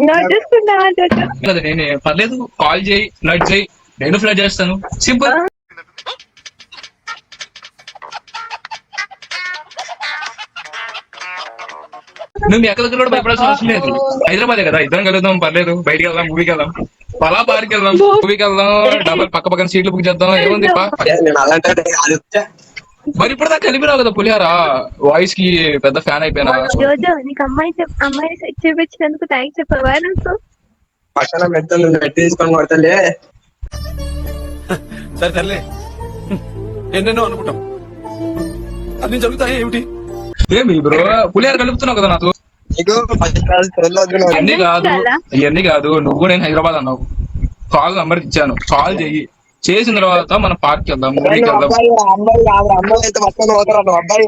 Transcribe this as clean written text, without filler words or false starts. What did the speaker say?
Note చేసుకుంటావా జోజో? కదా నేనే పర్లేదు, కాల్ చేయి, ఫ్లడ్ చేయి, నేను ఫ్లడ్ చేస్తాను, సింపుల్. నువ్వు మీ ఎక్కడ కూడా భయపడాల్సిన అవసరం లేదు. హైదరాబాదే కదా, ఇద్దరం కలుద్దాం, పర్లేదు, బయటికి వెళ్దాం, మూవీకి వెళ్దాం, పలా పార్కి వెళ్దాం, మూవీకి వెళ్దాం, డబల్ పక్క పక్కన సీట్లు బుక్ చేద్దాం, ఏముంది మరి ఇప్పుడు దాకా కలిపి రావు కదా పులిహార. వాయిస్ కి పెద్ద ఫ్యాన్ అయిపోయినా. జోజో నీకు అమ్మాయిని సెట్ చేయించినందుకు థ్యాంక్స్ చెప్పవా నాకు? పక్కన మెత్తలు మెట్టి తీసుకొని కొడతలే. సరే సర్లే, ఎన్నెన్నో అనుకుంటాం, అన్ని జరుగుతాయి ఏమిటి? ఏమి బ్రో, పులిహార కలుపుతున్నావు కదా నాకు. నీకు ఫస్ట్ క్లాస్ ఇవన్నీ కాదు, నువ్వు నేను హైదరాబాద్ అన్నావు, కాల్ నంబర్ ఇచ్చాను, కాల్ చెయ్యి, చేసిన తర్వాత మనం పార్క్ వెళ్దాం, మూవీకి వెళ్దాం. అబ్బాయి అయితే మొత్తం పోతారు, అబ్బాయి